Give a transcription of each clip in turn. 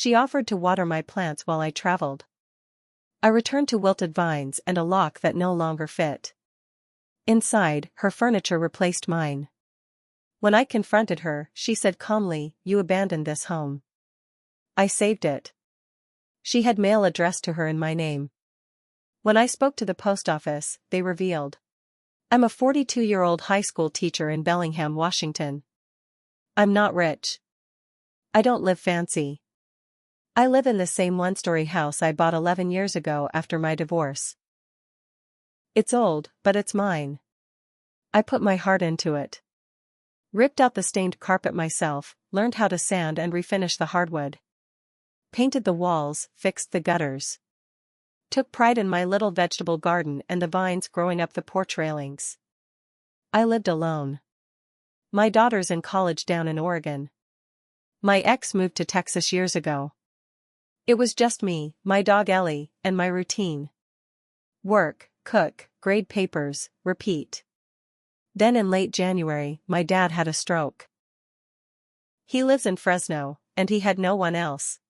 She offered to water my plants while I traveled. I returned to wilted vines and a lock that no longer fit. Inside, her furniture replaced mine. When I confronted her, she said calmly, "You abandoned this home." I saved it. She had mail addressed to her in my name. When I spoke to the post office, they revealed. I'm a 42-year-old high school teacher in Bellingham, Washington. I'm not rich. I don't live fancy. I live in the same one-story house I bought 11 years ago after my divorce. It's old, but it's mine. I put my heart into it. Ripped out the stained carpet myself, learned how to sand and refinish the hardwood. Painted the walls, fixed the gutters. Took pride in my little vegetable garden and the vines growing up the porch railings. I lived alone. My daughter's in college down in Oregon. My ex moved to Texas years ago. It was just me, my dog Ellie, and my routine. Work, cook, grade papers, repeat. Then in late January, my dad had a stroke. He lives in Fresno, and he had no one else.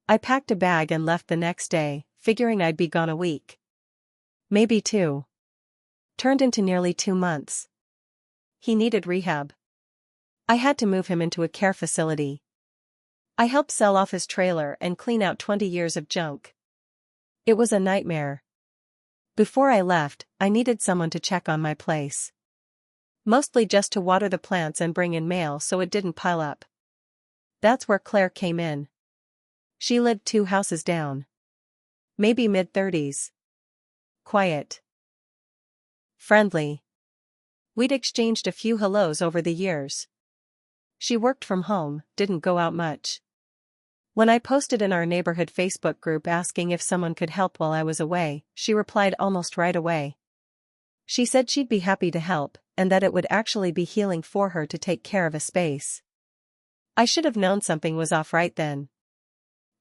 I packed a bag and left the next day, figuring I'd be gone a week. Maybe 2. Turned into nearly 2 months. He needed rehab. I had to move him into a care facility. I helped sell off his trailer and clean out 20 years of junk. It was a nightmare. Before I left, I needed someone to check on my place. Mostly just to water the plants and bring in mail so it didn't pile up. That's where Claire came in. She lived 2 houses down. Maybe mid-30s. Quiet. Friendly. We'd exchanged a few hellos over the years. She worked from home, didn't go out much. When I posted in our neighborhood Facebook group asking if someone could help while I was away, she replied almost right away. She said she'd be happy to help, and that it would actually be healing for her to take care of a space. I should have known something was off right then.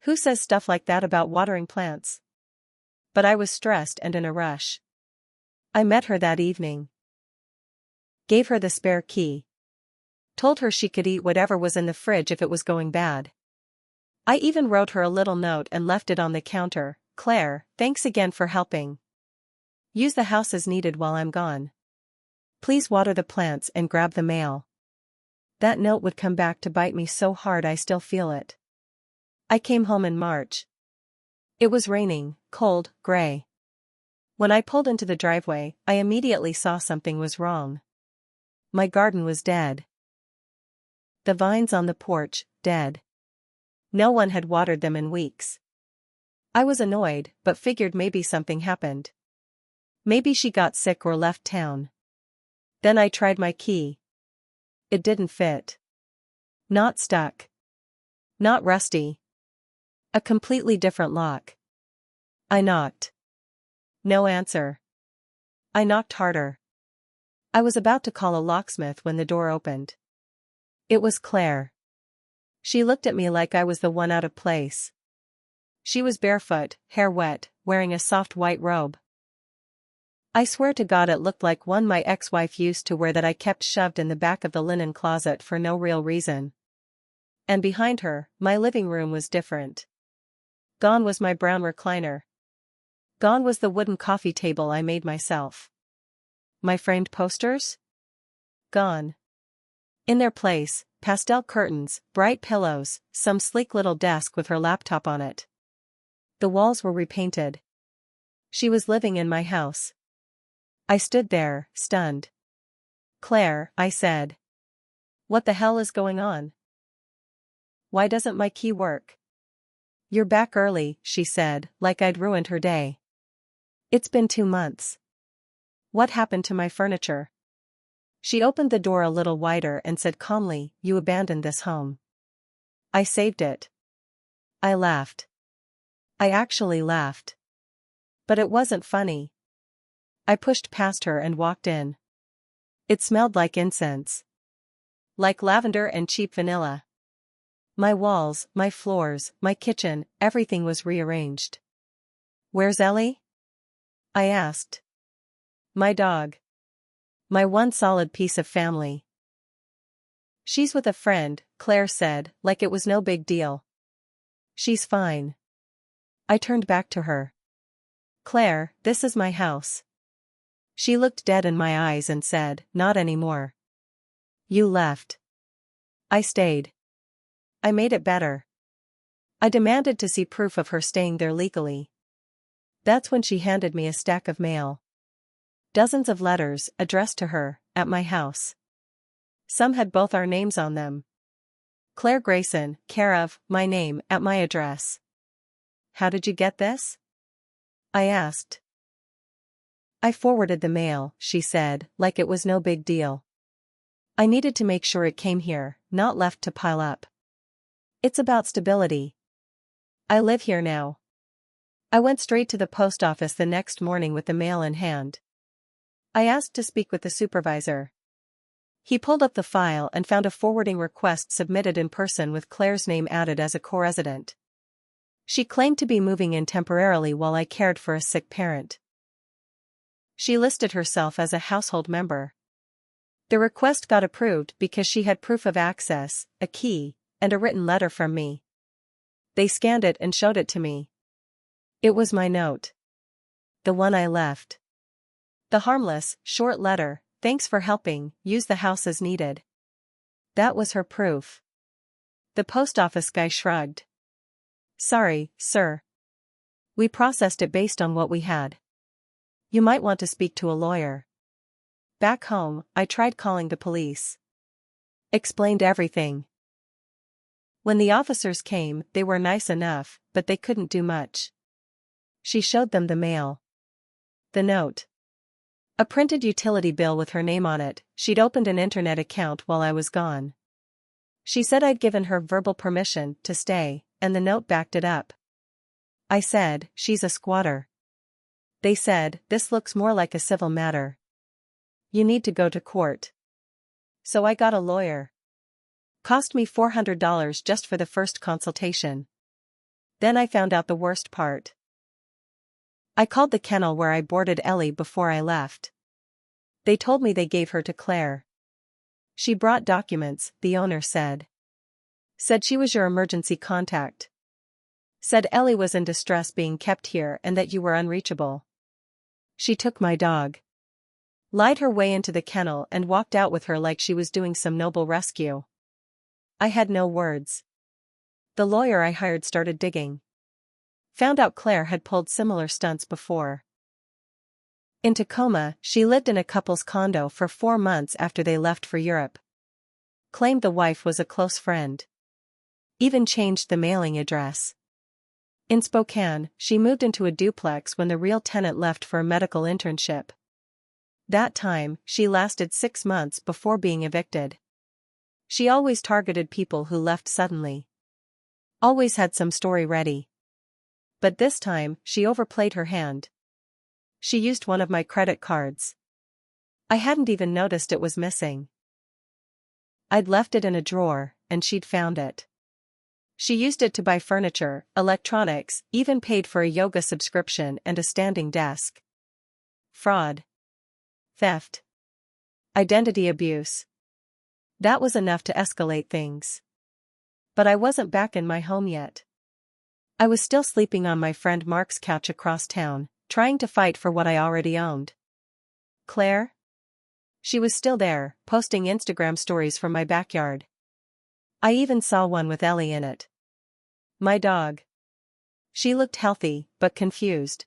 Who says stuff like that about watering plants? But I was stressed and in a rush. I met her that evening. Gave her the spare key. Told her she could eat whatever was in the fridge if it was going bad. I even wrote her a little note and left it on the counter. "Claire, thanks again for helping. Use the house as needed while I'm gone. Please water the plants and grab the mail." That note would come back to bite me so hard I still feel it. I came home in March. It was raining, cold, gray. When I pulled into the driveway, I immediately saw something was wrong. My garden was dead. The vines on the porch, dead. No one had watered them in weeks. I was annoyed, but figured maybe something happened. Maybe she got sick or left town. Then I tried my key. It didn't fit. Not stuck. Not rusty. A completely different lock. I knocked. No answer. I knocked harder. I was about to call a locksmith when the door opened. It was Claire. She looked at me like I was the one out of place. She was barefoot, hair wet, wearing a soft white robe. I swear to God it looked like one my ex-wife used to wear that I kept shoved in the back of the linen closet for no real reason. And behind her, my living room was different. Gone was my brown recliner. Gone was the wooden coffee table I made myself. My framed posters? Gone. In their place, pastel curtains, bright pillows, some sleek little desk with her laptop on it. The walls were repainted. She was living in my house. I stood there, stunned. "Claire," I said. "What the hell is going on? Why doesn't my key work?" "You're back early," she said, like I'd ruined her day. "It's been 2 months. What happened to my furniture?" She opened the door a little wider and said calmly, "You abandoned this home." I saved it. I laughed. I actually laughed. But it wasn't funny. I pushed past her and walked in. It smelled like incense. Like lavender and cheap vanilla. My walls, my floors, my kitchen, everything was rearranged. "Where's Ellie?" I asked. "My dog. My one solid piece of family." "She's with a friend," Claire said, like it was no big deal. She's fine. I turned back to her. Claire, this is my house. She looked dead in my eyes and said, not anymore. You left. I stayed. I made it better. I demanded to see proof of her staying there legally. That's when she handed me a stack of mail. Dozens of letters, addressed to her, at my house. Some had both our names on them. Claire Grayson, care of, my name, at my address. How did you get this? I asked. I forwarded the mail, she said, like it was no big deal. I needed to make sure it came here, not left to pile up. It's about stability. I live here now. I went straight to the post office the next morning with the mail in hand. I asked to speak with the supervisor. He pulled up the file and found a forwarding request submitted in person with Claire's name added as a co-resident. She claimed to be moving in temporarily while I cared for a sick parent. She listed herself as a household member. The request got approved because she had proof of access, a key, and a written letter from me. They scanned it and showed it to me. It was my note. The one I left. The harmless, short letter, thanks for helping, use the house as needed. That was her proof. The post office guy shrugged. Sorry, sir. We processed it based on what we had. You might want to speak to a lawyer. Back home, I tried calling the police. Explained everything. When the officers came, they were nice enough, but they couldn't do much. She showed them the mail. The note. A printed utility bill with her name on it. She'd opened an internet account while I was gone. She said I'd given her verbal permission to stay, and the note backed it up. I said, she's a squatter. They said, this looks more like a civil matter. You need to go to court. So I got a lawyer. Cost me $400 just for the first consultation. Then I found out the worst part. I called the kennel where I boarded Ellie before I left. They told me they gave her to Claire. She brought documents, the owner said. Said she was your emergency contact. Said Ellie was in distress being kept here and that you were unreachable. She took my dog. Lied her way into the kennel and walked out with her like she was doing some noble rescue. I had no words. The lawyer I hired started digging. Found out Claire had pulled similar stunts before. In Tacoma, she lived in a couple's condo for 4 months after they left for Europe. Claimed the wife was a close friend. Even changed the mailing address. In Spokane, she moved into a duplex when the real tenant left for a medical internship. That time, she lasted 6 months before being evicted. She always targeted people who left suddenly. Always had some story ready. But this time, she overplayed her hand. She used one of my credit cards. I hadn't even noticed it was missing. I'd left it in a drawer, and she'd found it. She used it to buy furniture, electronics, even paid for a yoga subscription and a standing desk. Fraud. Theft. Identity abuse. That was enough to escalate things. But I wasn't back in my home yet. I was still sleeping on my friend Mark's couch across town, trying to fight for what I already owned. Claire? She was still there, posting Instagram stories from my backyard. I even saw one with Ellie in it. My dog. She looked healthy, but confused.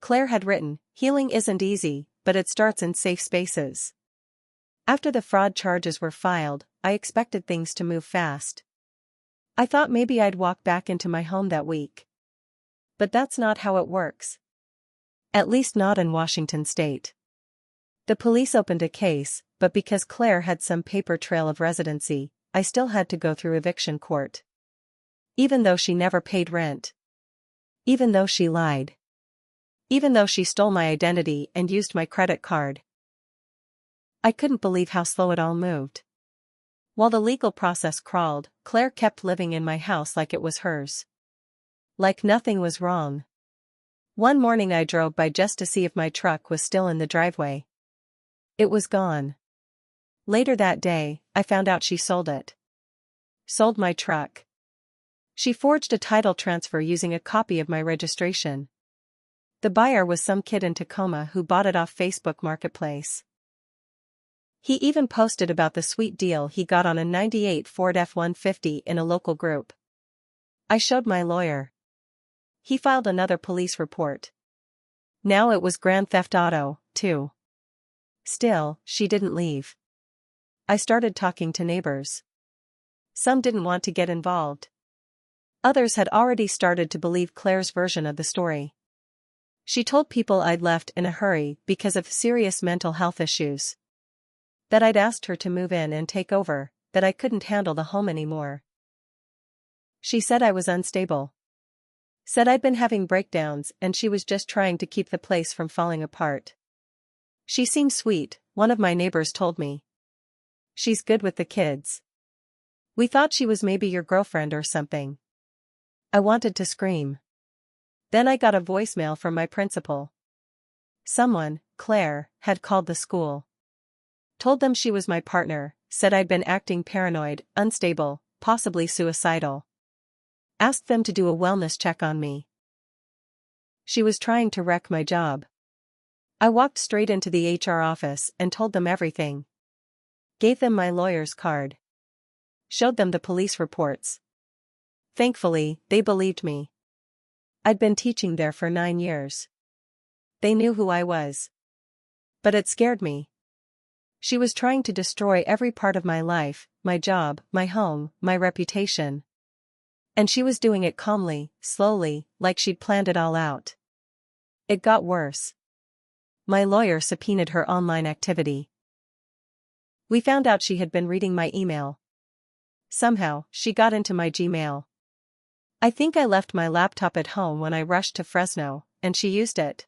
Claire had written, healing isn't easy, but it starts in safe spaces. After the fraud charges were filed, I expected things to move fast. I thought maybe I'd walk back into my home that week. But that's not how it works. At least not in Washington state. The police opened a case, but because Claire had some paper trail of residency, I still had to go through eviction court. Even though she never paid rent. Even though she lied. Even though she stole my identity and used my credit card. I couldn't believe how slow it all moved. While the legal process crawled, Claire kept living in my house like it was hers. Like nothing was wrong. One morning I drove by just to see if my truck was still in the driveway. It was gone. Later that day, I found out she sold it. Sold my truck. She forged a title transfer using a copy of my registration. The buyer was some kid in Tacoma who bought it off Facebook Marketplace. He even posted about the sweet deal he got on a '98 Ford F-150 in a local group. I showed my lawyer. He filed another police report. Now it was grand theft auto, too. Still, she didn't leave. I started talking to neighbors. Some didn't want to get involved. Others had already started to believe Claire's version of the story. She told people I'd left in a hurry because of serious mental health issues. That I'd asked her to move in and take over, that I couldn't handle the home anymore. She said I was unstable. Said I'd been having breakdowns and she was just trying to keep the place from falling apart. She seemed sweet, one of my neighbors told me. She's good with the kids. We thought she was maybe your girlfriend or something. I wanted to scream. Then I got a voicemail from my principal. Someone, Claire, had called the school. Told them she was my partner, said I'd been acting paranoid, unstable, possibly suicidal. Asked them to do a wellness check on me. She was trying to wreck my job. I walked straight into the HR office and told them everything. Gave them my lawyer's card. Showed them the police reports. Thankfully, they believed me. I'd been teaching there for 9 years. They knew who I was. But it scared me. She was trying to destroy every part of my life, my job, my home, my reputation. And she was doing it calmly, slowly, like she'd planned it all out. It got worse. My lawyer subpoenaed her online activity. We found out she had been reading my email. Somehow, she got into my Gmail. I think I left my laptop at home when I rushed to Fresno, and she used it.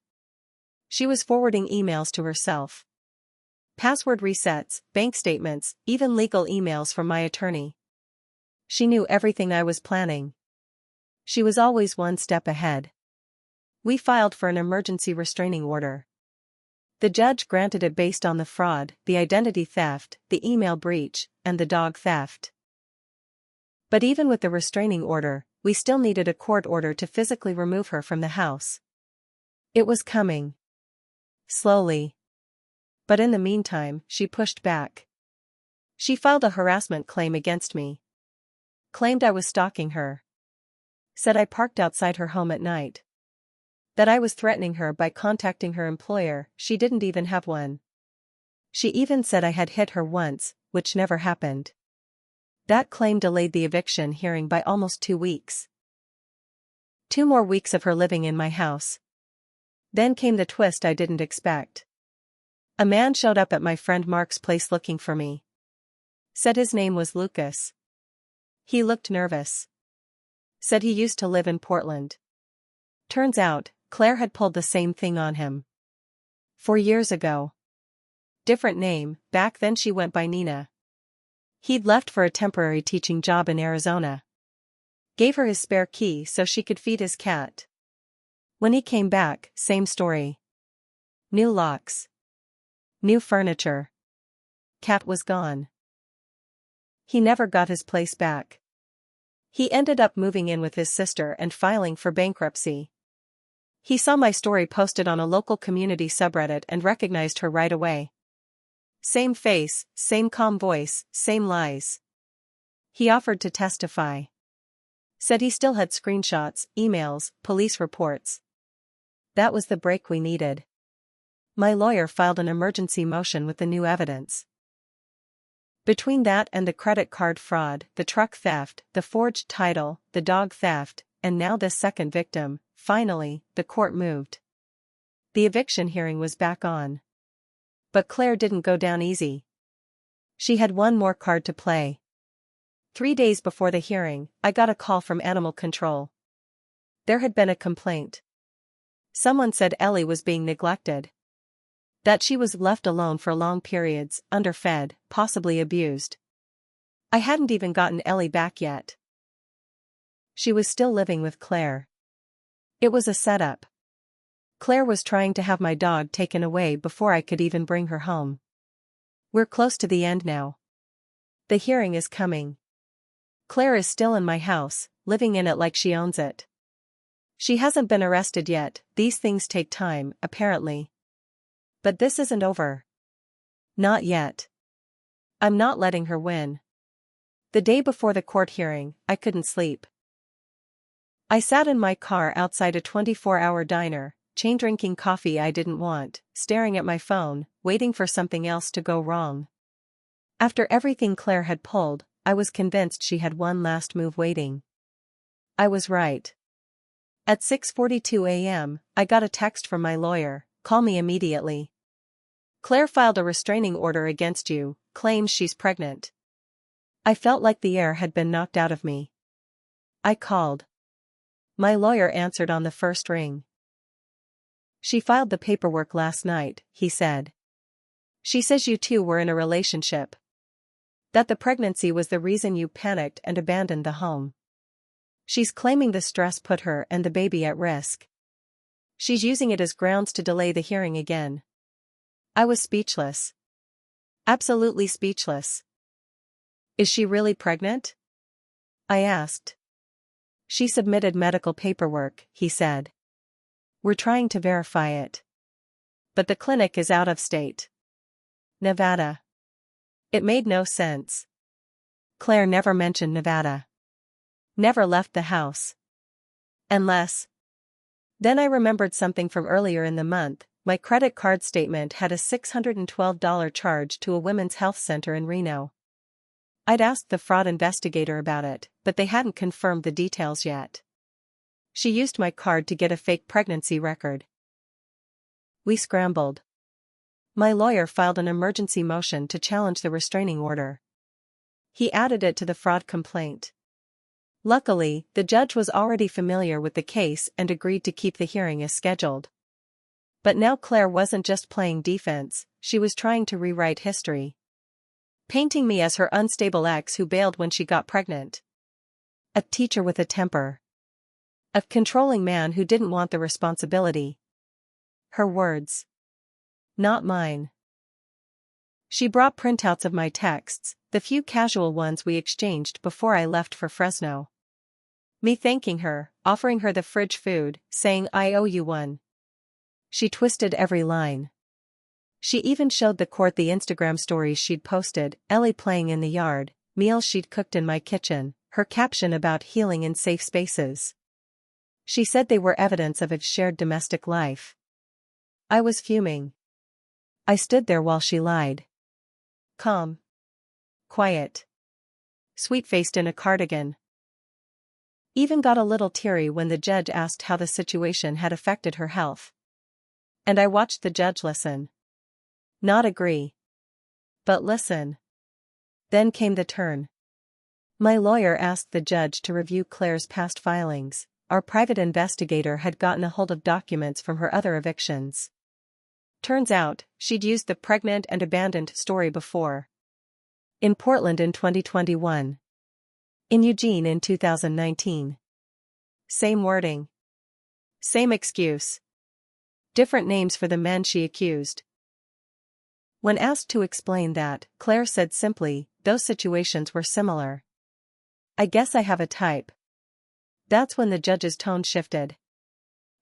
She was forwarding emails to herself. Password resets, bank statements, even legal emails from my attorney. She knew everything I was planning. She was always one step ahead. We filed for an emergency restraining order. The judge granted it based on the fraud, the identity theft, the email breach, and the dog theft. But even with the restraining order, we still needed a court order to physically remove her from the house. It was coming. Slowly. But in the meantime, she pushed back. She filed a harassment claim against me. Claimed I was stalking her. Said I parked outside her home at night. That I was threatening her by contacting her employer, she didn't even have one. She even said I had hit her once, which never happened. That claim delayed the eviction hearing by almost 2 weeks. 2 more weeks of her living in my house. Then came the twist I didn't expect. A man showed up at my friend Mark's place looking for me. Said his name was Lucas. He looked nervous. Said he used to live in Portland. Turns out, Claire had pulled the same thing on him. 4 years ago. Different name, back then she went by Nina. He'd left for a temporary teaching job in Arizona. Gave her his spare key so she could feed his cat. When he came back, same story. New locks. New furniture. Cat was gone. He never got his place back. He ended up moving in with his sister and filing for bankruptcy. He saw my story posted on a local community subreddit and recognized her right away. Same face, same calm voice, same lies. He offered to testify. Said he still had screenshots, emails, police reports. That was the break we needed. My lawyer filed an emergency motion with the new evidence. Between that and the credit card fraud, the truck theft, the forged title, the dog theft, and now this second victim, finally, the court moved. The eviction hearing was back on. But Claire didn't go down easy. She had one more card to play. 3 days before the hearing, I got a call from animal control. There had been a complaint. Someone said Ellie was being neglected. That she was left alone for long periods, underfed, possibly abused. I hadn't even gotten Ellie back yet. She was still living with Claire. It was a setup. Claire was trying to have my dog taken away before I could even bring her home. We're close to the end now. The hearing is coming. Claire is still in my house, living in it like she owns it. She hasn't been arrested yet. These things take time, apparently. But this isn't over. Not yet. I'm not letting her win. The day before the court hearing, I couldn't sleep. I sat in my car outside a 24-hour diner, drinking coffee I didn't want, staring at my phone, waiting for something else to go wrong. After everything Claire had pulled, I was convinced she had one last move waiting. I was right. At 6:42 a.m., I got a text from my lawyer, "Call me immediately. Claire filed a restraining order against you, claims she's pregnant." I felt like the air had been knocked out of me. I called. My lawyer answered on the first ring. "She filed the paperwork last night," he said. "She says you two were in a relationship. That the pregnancy was the reason you panicked and abandoned the home. She's claiming the stress put her and the baby at risk. She's using it as grounds to delay the hearing again." I was speechless. Absolutely speechless. "Is she really pregnant?" I asked. "She submitted medical paperwork," he said. "We're trying to verify it. But the clinic is out of state. Nevada." It made no sense. Claire never mentioned Nevada. Never left the house. Unless. Then I remembered something from earlier in the month. My credit card statement had a $612 charge to a women's health center in Reno. I'd asked the fraud investigator about it, but they hadn't confirmed the details yet. She used my card to get a fake pregnancy record. We scrambled. My lawyer filed an emergency motion to challenge the restraining order. He added it to the fraud complaint. Luckily, the judge was already familiar with the case and agreed to keep the hearing as scheduled. But now Claire wasn't just playing defense, she was trying to rewrite history. Painting me as her unstable ex who bailed when she got pregnant. A teacher with a temper. A controlling man who didn't want the responsibility. Her words. Not mine. She brought printouts of my texts, the few casual ones we exchanged before I left for Fresno. Me thanking her, offering her the fridge food, saying I owe you one. She twisted every line. She even showed the court the Instagram stories she'd posted, Ellie playing in the yard, meals she'd cooked in my kitchen, her caption about healing in safe spaces. She said they were evidence of a shared domestic life. I was fuming. I stood there while she lied. Calm. Quiet. Sweet-faced in a cardigan. Even got a little teary when the judge asked how the situation had affected her health. And I watched the judge listen. Not agree. But listen. Then came the turn. My lawyer asked the judge to review Claire's past filings. Our private investigator had gotten a hold of documents from her other evictions. Turns out, she'd used the pregnant and abandoned story before. In Portland in 2021. In Eugene in 2019. Same wording. Same excuse. Different names for the men she accused. When asked to explain that, Claire said simply, those situations were similar. I guess I have a type. That's when the judge's tone shifted.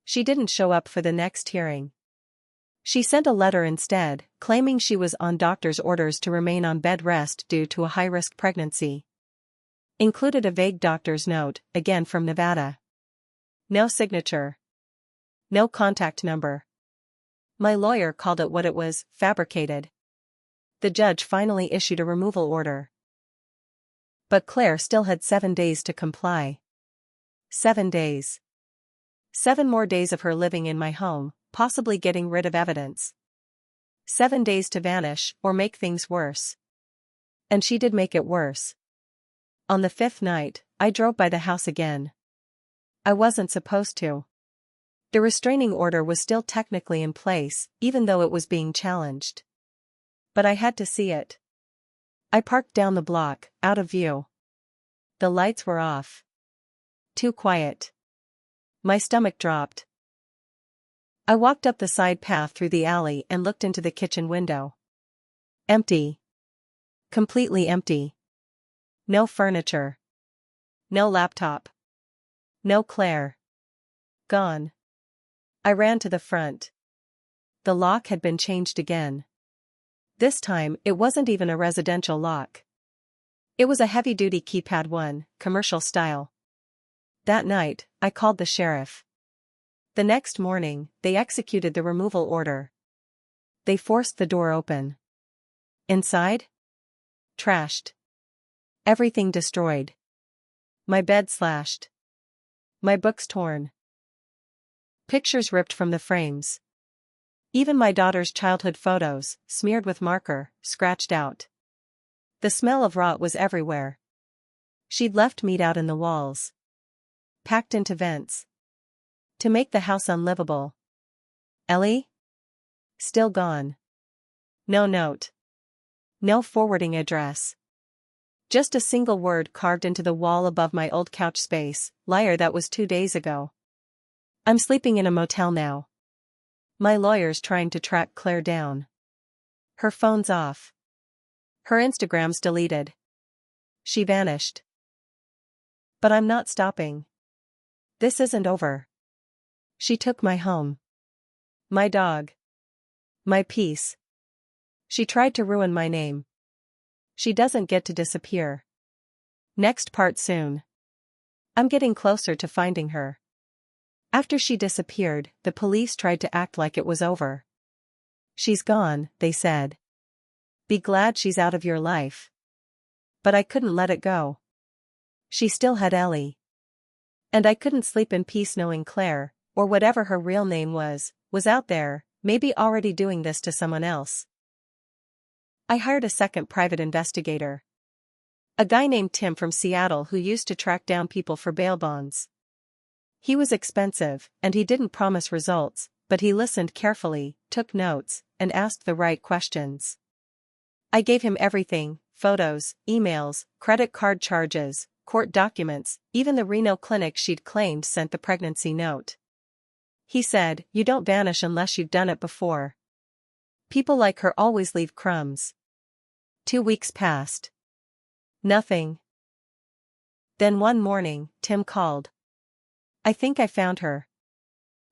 She didn't show up for the next hearing. She sent a letter instead, claiming she was on doctor's orders to remain on bed rest due to a high-risk pregnancy. Included a vague doctor's note, again from Nevada. No signature. No contact number. My lawyer called it what it was, fabricated. The judge finally issued a removal order. But Claire still had 7 days to comply. 7 days. 7 more days of her living in my home, possibly getting rid of evidence. 7 days to vanish or make things worse. And she did make it worse. On the 5th night, I drove by the house again. I wasn't supposed to. The restraining order was still technically in place, even though it was being challenged. But I had to see it. I parked down the block, out of view. The lights were off. Too quiet. My stomach dropped. I walked up the side path through the alley and looked into the kitchen window. Empty. Completely empty. No furniture. No laptop. No Claire. Gone. I ran to the front. The lock had been changed again. This time, it wasn't even a residential lock. It was a heavy-duty keypad one, commercial style. That night, I called the sheriff. The next morning, they executed the removal order. They forced the door open. Inside? Trashed. Everything destroyed. My bed slashed. My books torn. Pictures ripped from the frames. Even my daughter's childhood photos, smeared with marker, scratched out. The smell of rot was everywhere. She'd left meat out in the walls. Packed into vents. To make the house unlivable. Ellie? Still gone. No note. No forwarding address. Just a single word carved into the wall above my old couch space, liar, that was 2 days ago. I'm sleeping in a motel now. My lawyer's trying to track Claire down. Her phone's off. Her Instagram's deleted. She vanished. But I'm not stopping. This isn't over. She took my home. My dog. My peace. She tried to ruin my name. She doesn't get to disappear. Next part soon. I'm getting closer to finding her. After she disappeared, the police tried to act like it was over. She's gone, they said. Be glad she's out of your life. But I couldn't let it go. She still had Ellie. And I couldn't sleep in peace knowing Claire, or whatever her real name was out there, maybe already doing this to someone else. I hired a second private investigator. A guy named Tim from Seattle who used to track down people for bail bonds. He was expensive, and he didn't promise results, but he listened carefully, took notes, and asked the right questions. I gave him everything: photos, emails, credit card charges, court documents, even the Reno clinic she'd claimed sent the pregnancy note. He said, "You don't vanish unless you've done it before. People like her always leave crumbs." 2 weeks passed. Nothing. Then one morning, Tim called. I think I found her.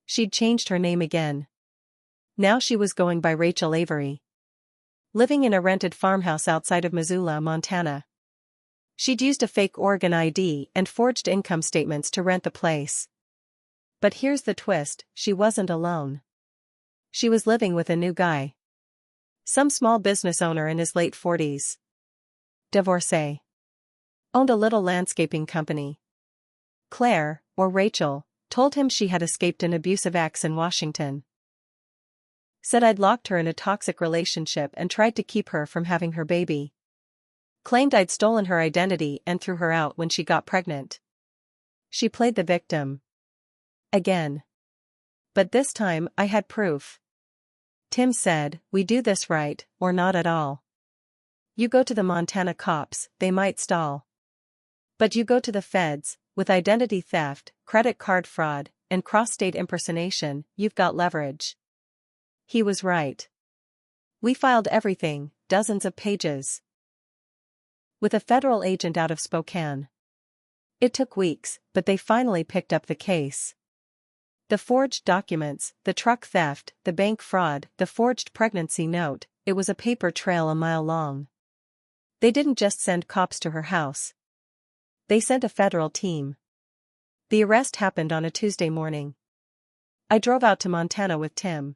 She'd changed her name again. Now she was going by Rachel Avery. Living in a rented farmhouse outside of Missoula, Montana. She'd used a fake Oregon ID and forged income statements to rent the place. But here's the twist, she wasn't alone. She was living with a new guy. Some small business owner in his late 40s. Divorcee. Owned a little landscaping company. Claire, or Rachel, told him she had escaped an abusive ex in Washington. Said I'd locked her in a toxic relationship and tried to keep her from having her baby. Claimed I'd stolen her identity and threw her out when she got pregnant. She played the victim. Again. But this time I had proof. Tim said, "We do this right, or not at all. You go to the Montana cops, they might stall. But you go to the feds, with identity theft, credit card fraud, and cross-state impersonation, you've got leverage." He was right. We filed everything, dozens of pages. With a federal agent out of Spokane. It took weeks, but they finally picked up the case. The forged documents, the truck theft, the bank fraud, the forged pregnancy note, it was a paper trail a mile long. They didn't just send cops to her house. They sent a federal team. The arrest happened on a Tuesday morning. I drove out to Montana with Tim.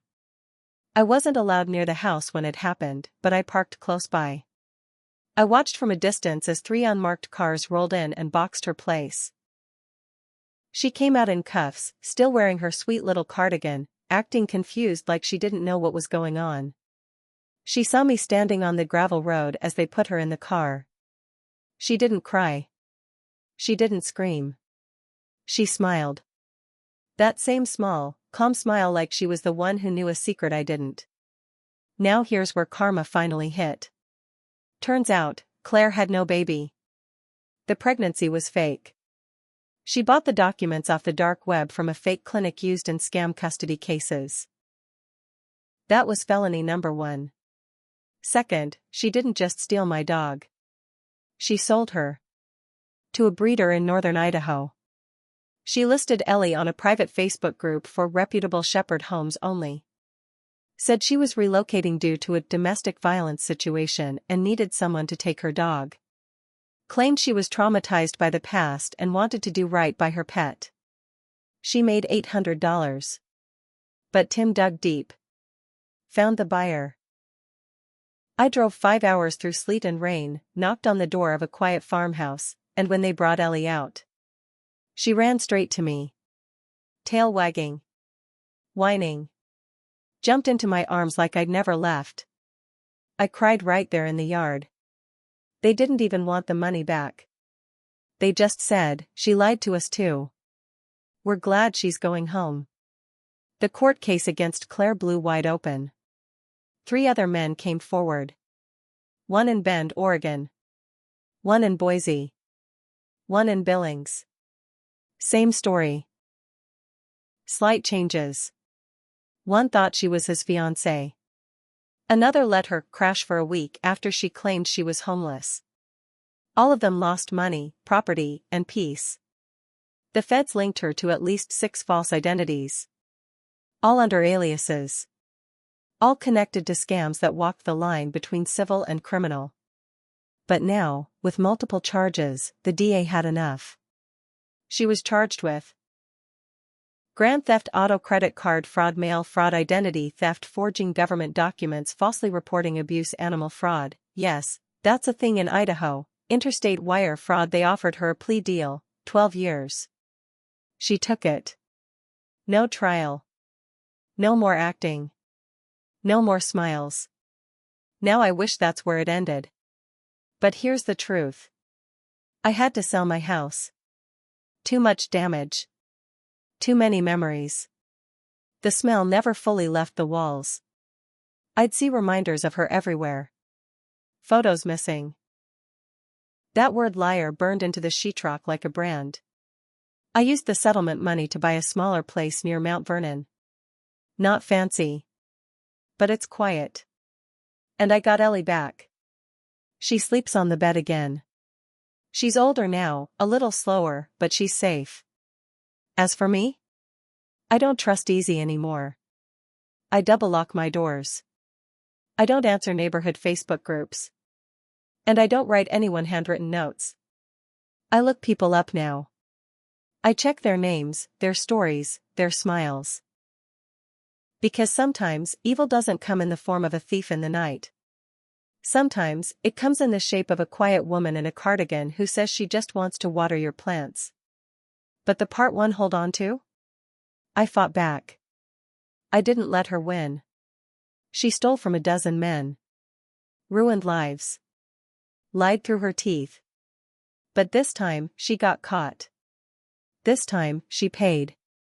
I wasn't allowed near the house when it happened, but I parked close by. I watched from a distance as 3 unmarked cars rolled in and boxed her place. She came out in cuffs, still wearing her sweet little cardigan, acting confused like she didn't know what was going on. She saw me standing on the gravel road as they put her in the car. She didn't cry. She didn't scream. She smiled. That same small, calm smile, like she was the one who knew a secret I didn't. Now here's where karma finally hit. Turns out, Claire had no baby. The pregnancy was fake. She bought the documents off the dark web from a fake clinic used in scam custody cases. That was felony number 1. Second, she didn't just steal my dog. She sold her. To a breeder in northern Idaho. She listed Ellie on a private Facebook group for reputable shepherd homes only. Said she was relocating due to a domestic violence situation and needed someone to take her dog. Claimed she was traumatized by the past and wanted to do right by her pet. She made $800. But Tim dug deep. Found the buyer. I drove 5 hours through sleet and rain, knocked on the door of a quiet farmhouse, and when they brought Ellie out, she ran straight to me. Tail wagging. Whining. Jumped into my arms like I'd never left. I cried right there in the yard. They didn't even want the money back. They just said, she lied to us too. We're glad she's going home. The court case against Claire blew wide open. 3 other men came forward. One in Bend, Oregon. One in Boise. One in Billings. Same story. Slight changes. One thought she was his fiancé. Another let her crash for a week after she claimed she was homeless. All of them lost money, property, and peace. The feds linked her to at least 6 false identities. All under aliases. All connected to scams that walked the line between civil and criminal. But now, with multiple charges, the DA had enough. She was charged with grand theft, auto credit card fraud, mail fraud, identity theft, forging government documents, falsely reporting abuse, animal fraud. Yes, that's a thing in Idaho. Interstate wire fraud. They offered her a plea deal, 12 years. She took it. No trial. No more acting. No more smiles. Now I wish that's where it ended. But here's the truth. I had to sell my house. Too much damage. Too many memories. The smell never fully left the walls. I'd see reminders of her everywhere. Photos missing. That word liar burned into the sheetrock like a brand. I used the settlement money to buy a smaller place near Mount Vernon. Not fancy. But it's quiet. And I got Ellie back. She sleeps on the bed again. She's older now, a little slower, but she's safe. As for me? I don't trust easy anymore. I double lock my doors. I don't answer neighborhood Facebook groups. And I don't write anyone handwritten notes. I look people up now. I check their names, their stories, their smiles. Because sometimes, evil doesn't come in the form of a thief in the night. Sometimes, it comes in the shape of a quiet woman in a cardigan who says she just wants to water your plants. But the part one hold on to? I fought back. I didn't let her win. She stole from a dozen men. Ruined lives. Lied through her teeth. But this time, she got caught. This time, she paid.